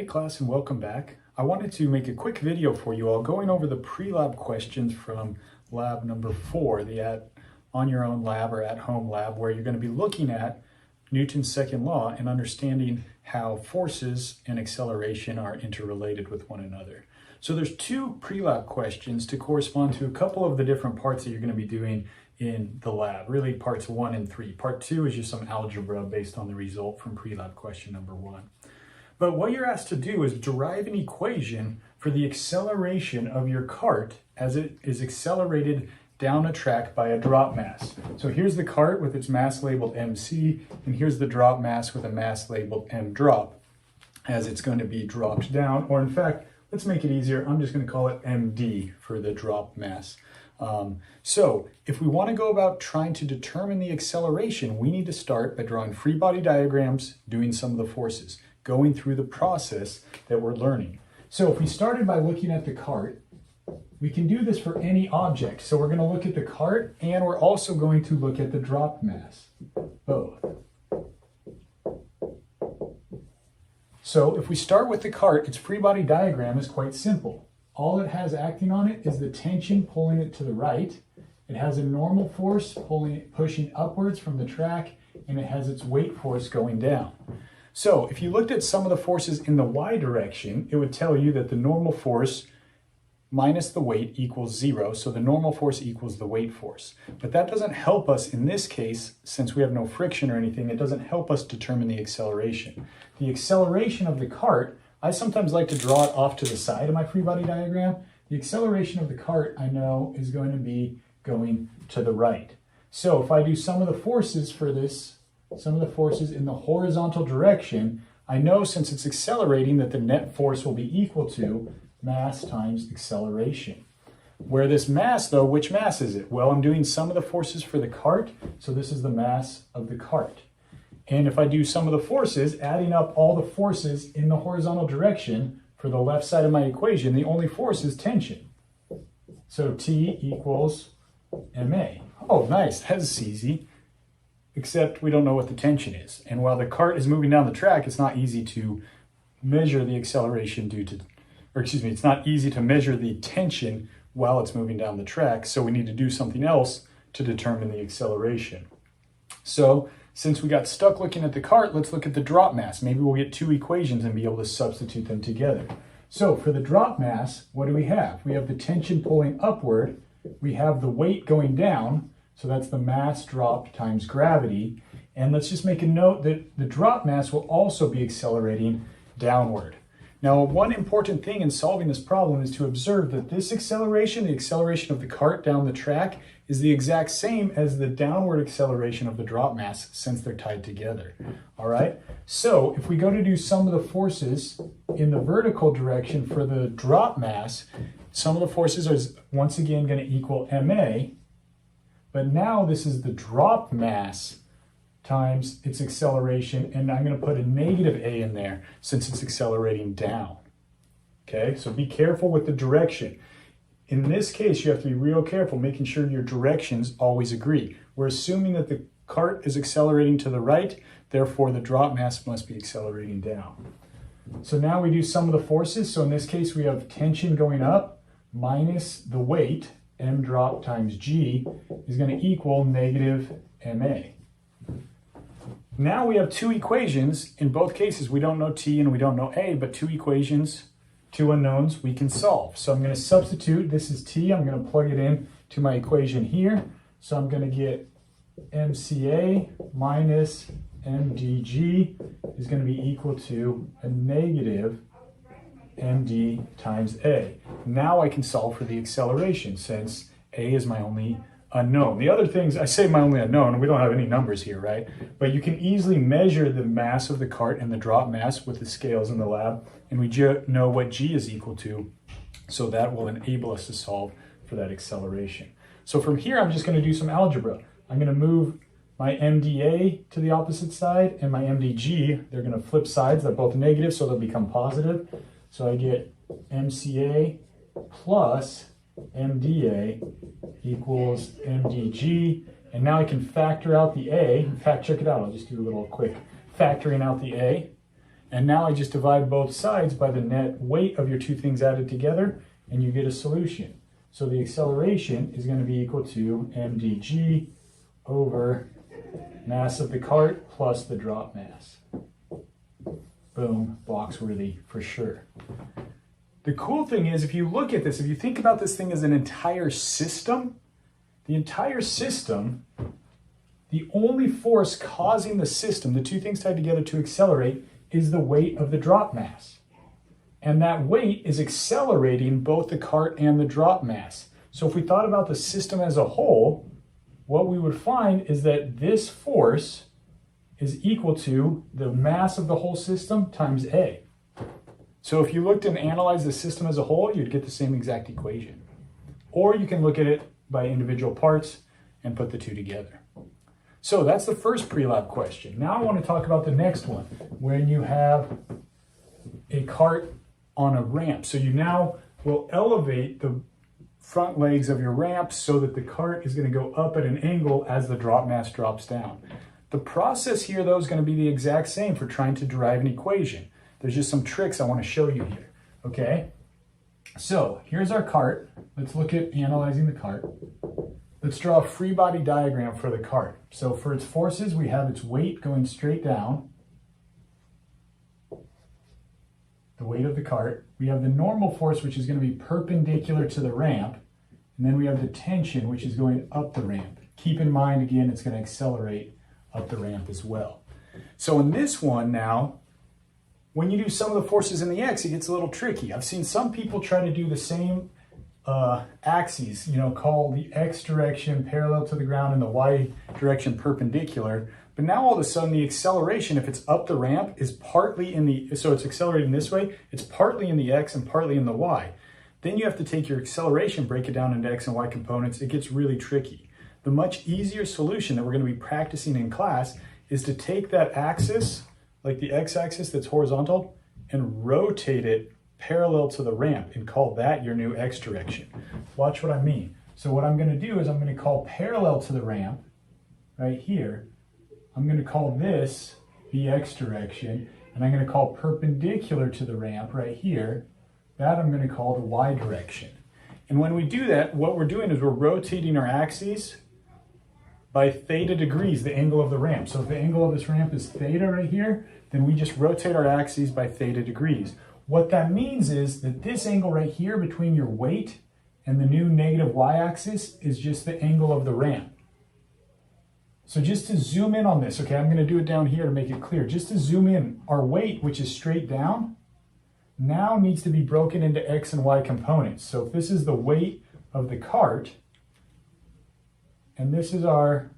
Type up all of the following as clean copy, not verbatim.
Hey class, and welcome back. I wanted to make a quick video for you all going over the pre-lab questions from lab number 4, the on your own lab or at home lab, where you're going to be looking at Newton's second law and understanding how forces and acceleration are interrelated with one another. So there's 2 pre-lab questions to correspond to a couple of the different parts that you're going to be doing in the lab, really parts 1 and 3. Part 2 is just some algebra based on the result from pre-lab question number 1. But what you're asked to do is derive an equation for the acceleration of your cart as it is accelerated down a track by a drop mass. So here's the cart with its mass labeled MC, and here's the drop mass with a mass labeled M drop as it's going to be dropped down, or in fact, let's make it easier, I'm just going to call it MD for the drop mass. So if we want to go about trying to determine the acceleration, we need to start by drawing free body diagrams, doing some of the forces, going through the process that we're learning. So if we started by looking at the cart, we can do this for any object. So we're going to look at the cart, and we're also going to look at the drop mass, both. So if we start with the cart, its free body diagram is quite simple. All it has acting on it is the tension pulling it to the right. It has a normal force pushing upwards from the track, and it has its weight force going down. So if you looked at some of the forces in the y direction, it would tell you that the normal force minus the weight equals 0. So the normal force equals the weight force. But that doesn't help us in this case, since we have no friction or anything, it doesn't help us determine the acceleration. The acceleration of the cart, I sometimes like to draw it off to the side of my free body diagram. The acceleration of the cart, I know, is going to be going to the right. So if I do some of the forces for this, some of the forces in the horizontal direction, I know since it's accelerating that the net force will be equal to mass times acceleration. Where this mass though, which mass is it? Well, I'm doing some of the forces for the cart, so this is the mass of the cart. And if I do some of the forces, adding up all the forces in the horizontal direction for the left side of my equation, the only force is tension. So T equals MA. Oh, nice, that's easy. Except we don't know what the tension is. And while the cart is moving down the track, it's not easy to measure the acceleration it's not easy to measure the tension while it's moving down the track. So we need to do something else to determine the acceleration. So since we got stuck looking at the cart, let's look at the drop mass. Maybe we'll get 2 equations and be able to substitute them together. So for the drop mass, what do we have? We have the tension pulling upward. We have the weight going down. So that's the mass dropped times gravity. And let's just make a note that the drop mass will also be accelerating downward. Now, one important thing in solving this problem is to observe that this acceleration, the acceleration of the cart down the track, is the exact same as the downward acceleration of the drop mass since they're tied together. All right? So if we go to do some of the forces in the vertical direction for the drop mass, some of the forces are once again going to equal MA. But now this is the drop mass times its acceleration, and I'm going to put a negative A in there since it's accelerating down. Okay, so be careful with the direction. In this case, you have to be real careful, making sure your directions always agree. We're assuming that the cart is accelerating to the right, therefore the drop mass must be accelerating down. So now we do some of the forces. So in this case, we have tension going up minus the weight, M drop times G, is going to equal negative MA. Now we have 2 equations. In both cases, we don't know T and we don't know A, but 2 equations, 2 unknowns we can solve. So I'm going to substitute, this is T, I'm going to plug it in to my equation here. So I'm going to get MCA minus MDG is going to be equal to a negative MD times A. Now I can solve for the acceleration since A is my only unknown. The other things, I say my only unknown, we don't have any numbers here, right? But you can easily measure the mass of the cart and the drop mass with the scales in the lab, and we know what G is equal to, so that will enable us to solve for that acceleration. So from here, I'm just going to do some algebra. I'm going to move my MDA to the opposite side, and my MDG, they're going to flip sides. They're both negative, so they'll become positive. So I get MCA plus MDA equals MDG, and now I can factor out the A. In fact, check it out, I'll just do a little quick factoring out the A. And now I just divide both sides by the net weight of your two things added together, and you get a solution. So the acceleration is going to be equal to mdg over mass of the cart plus the drop mass. Boom, box worthy for sure. The cool thing is, if you look at this, if you think about this thing as an entire system, the entire system, the only force causing the system, the two things tied together to accelerate, is the weight of the drop mass. And that weight is accelerating both the cart and the drop mass. So if we thought about the system as a whole, what we would find is that this force is equal to the mass of the whole system times A. So if you looked and analyzed the system as a whole, you'd get the same exact equation. Or you can look at it by individual parts and put the two together. So that's the first pre-lab question. Now I want to talk about the next one, when you have a cart on a ramp. So you now will elevate the front legs of your ramp so that the cart is going to go up at an angle as the drop mass drops down. The process here, though, is going to be the exact same for trying to derive an equation. There's just some tricks I want to show you here, okay? So here's our cart. Let's look at analyzing the cart. Let's draw a free body diagram for the cart. So for its forces, we have its weight going straight down, the weight of the cart. We have the normal force, which is going to be perpendicular to the ramp. And then we have the tension, which is going up the ramp. Keep in mind, again, it's going to accelerate up the ramp as well. So in this one now, when you do some of the forces in the X, it gets a little tricky. I've seen some people try to do the same axes, call the X direction parallel to the ground and the Y direction perpendicular. But now all of a sudden the acceleration, if it's up the ramp, is partly in the, so it's accelerating this way, it's partly in the X and partly in the Y. Then you have to take your acceleration, break it down into X and Y components. It gets really tricky. The much easier solution that we're going to be practicing in class is to take that axis, like the X axis that's horizontal, and rotate it parallel to the ramp and call that your new X direction. Watch what I mean. So what I'm going to do is I'm going to call parallel to the ramp right here. I'm going to call this the X direction, and I'm going to call perpendicular to the ramp right here, that I'm going to call the Y direction. And when we do that, what we're doing is we're rotating our axes by theta degrees, the angle of the ramp. So if the angle of this ramp is theta right here, then we just rotate our axes by theta degrees. What that means is that this angle right here between your weight and the new negative y-axis is just the angle of the ramp. So just to zoom in on this, okay, I'm going to do it down here to make it clear. Just to zoom in, our weight, which is straight down, now needs to be broken into X and Y components. So if this is the weight of the cart, and this is our,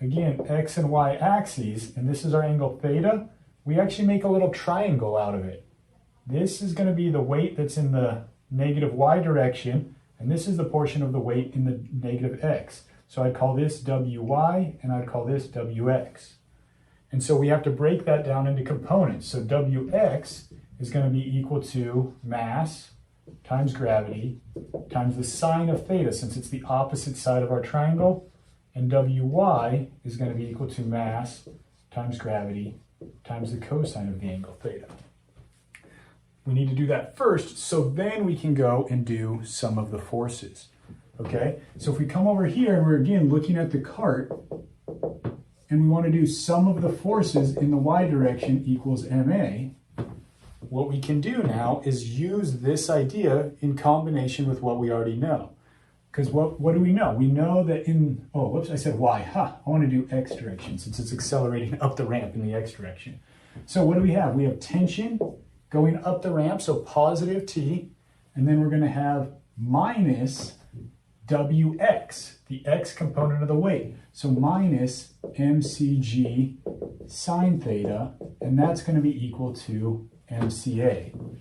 again, X and Y axes, and this is our angle theta, we actually make a little triangle out of it. This is going to be the weight that's in the negative Y direction, and this is the portion of the weight in the negative X. So I'd call this WY, and I'd call this WX. And so we have to break that down into components. So WX is going to be equal to mass times gravity times the sine of theta, since it's the opposite side of our triangle. And WY is going to be equal to mass times gravity times the cosine of the angle theta. We need to do that first, so then we can go and do some of the forces. Okay, so if we come over here and we're again looking at the cart, and we want to do sum of the forces in the y direction equals ma, what we can do now is use this idea in combination with what we already know. Because what do we know? We know that in, oh, whoops, I said y. I want to do x direction since it's accelerating up the ramp in the x direction. So what do we have? We have tension going up the ramp, so positive t, and then we're going to have minus wx, the x component of the weight. So minus mcg sine theta, and that's going to be equal to mca.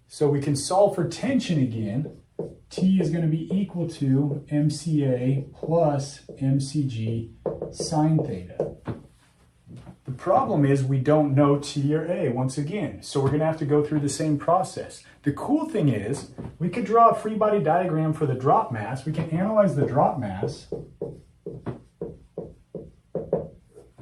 So we can solve for tension again. T is going to be equal to mca plus mcg sine theta. The problem is we don't know T or A once again, so we're going to have to go through the same process. The cool thing is we could draw a free body diagram for the drop mass. We can analyze the drop mass.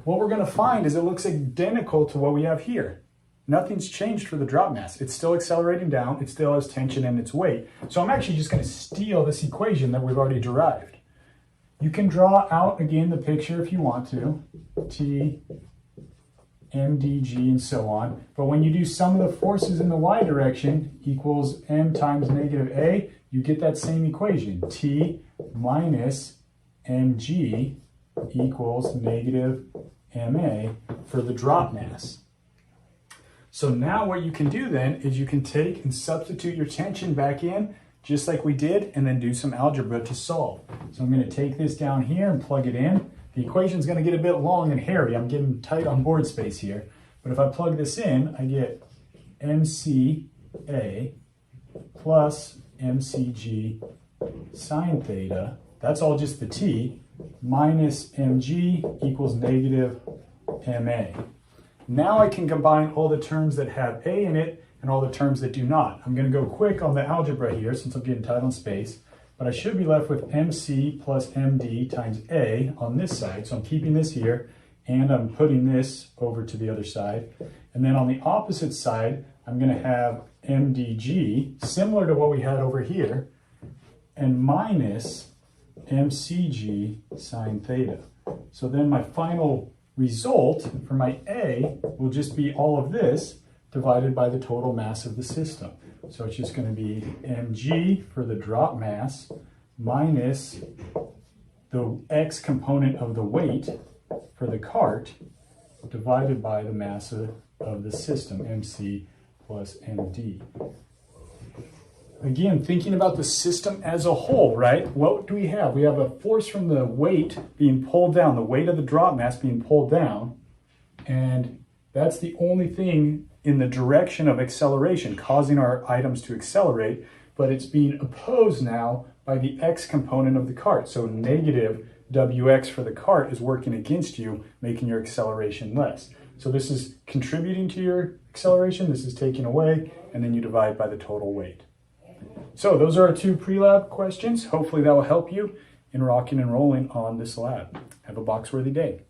what we're going to find is it looks identical to what we have here. Nothing's changed for the drop mass. It's still accelerating down. It still has tension and its weight. So I'm actually just going to steal this equation that we've already derived. You can draw out again the picture if you want to. T, mdg, and so on. But when you do sum of the forces in the y direction equals m times negative a, you get that same equation. T minus mg equals negative ma for the drop mass. So now what you can do then is you can take and substitute your tension back in just like we did, and then do some algebra to solve. So I'm going to take this down here and plug it in. The equation is going to get a bit long and hairy. I'm getting tight on board space here. But if I plug this in, I get mca plus mcg sine theta. That's all just the t, minus mg equals negative ma. Now I can combine all the terms that have a in it and all the terms that do not. I'm going to go quick on the algebra here since I'm getting tight on space, but I should be left with mc plus md times a on this side. So I'm keeping this here and I'm putting this over to the other side. And then on the opposite side, I'm going to have mdg, similar to what we had over here, and minus mcg sine theta. So then my final result for my A will just be all of this divided by the total mass of the system. So it's just going to be mg for the drop mass minus the x component of the weight for the cart divided by the mass of the system, mc plus md. Again, thinking about the system as a whole, right? What do we have? We have a force from the weight being pulled down, the weight of the drop mass being pulled down, and that's the only thing in the direction of acceleration, causing our items to accelerate, but it's being opposed now by the x component of the cart. So negative wx for the cart is working against you, making your acceleration less. So this is contributing to your acceleration, this is taking away, and then you divide by the total weight. So those are our two pre-lab questions. Hopefully that will help you in rocking and rolling on this lab. Have a box-worthy day.